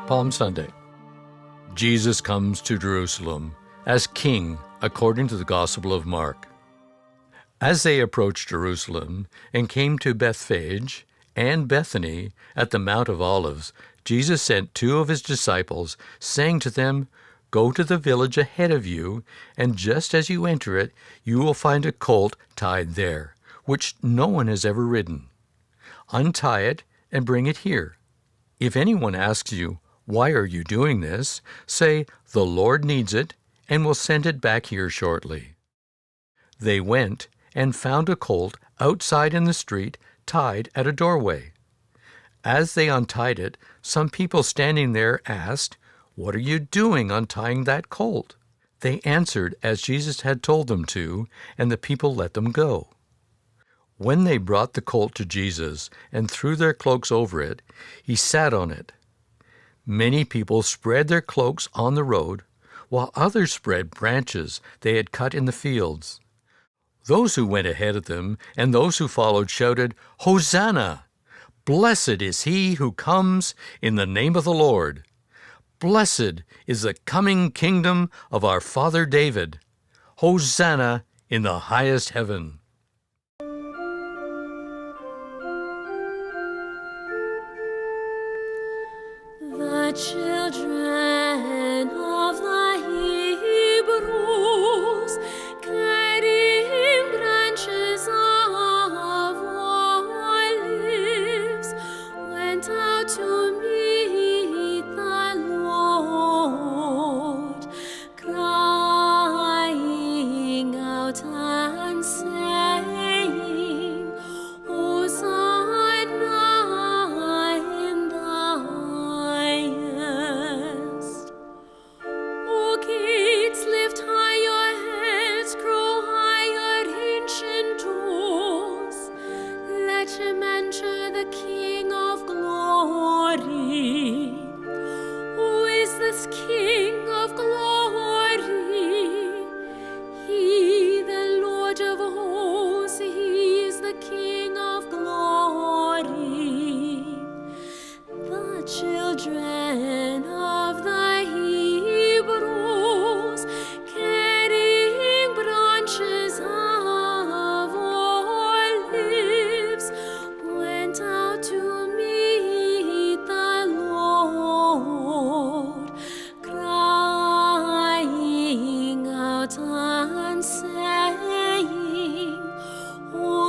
Palm Sunday. Jesus comes to Jerusalem as king according to the Gospel of Mark. As they approached Jerusalem and came to Bethphage and Bethany at the Mount of Olives, Jesus sent 2 of his disciples, saying to them, "Go to the village ahead of you, and just as you enter it, you will find a colt tied there, which no one has ever ridden. Untie it and bring it here. If anyone asks you, 'Why are you doing this?' say, 'The Lord needs it, and will send it back here shortly.'" They went and found a colt outside in the street, tied at a doorway. As they untied it, some people standing there asked, "What are you doing untying that colt?" They answered as Jesus had told them to, and the people let them go. When they brought the colt to Jesus and threw their cloaks over it, he sat on it. Many people spread their cloaks on the road, while others spread branches they had cut in the fields. Those who went ahead of them and those who followed shouted, "Hosanna! Blessed is he who comes in the name of the Lord. Blessed is the coming kingdom of our father David. Hosanna in the highest heaven." The children of the Hebrews, carrying branches of olives, went out to meet the Lord, crying out and saying, "Hosanna in the highest. O gates, lift high your heads, grow higher, ancient doors. Let him enter, the King of glory. Who is this King of glory? He, the Lord of hosts, he is the King of glory." The children of the Hebrews, carrying branches of olives, went out to meet the Lord, crying out and saying, "Hosanna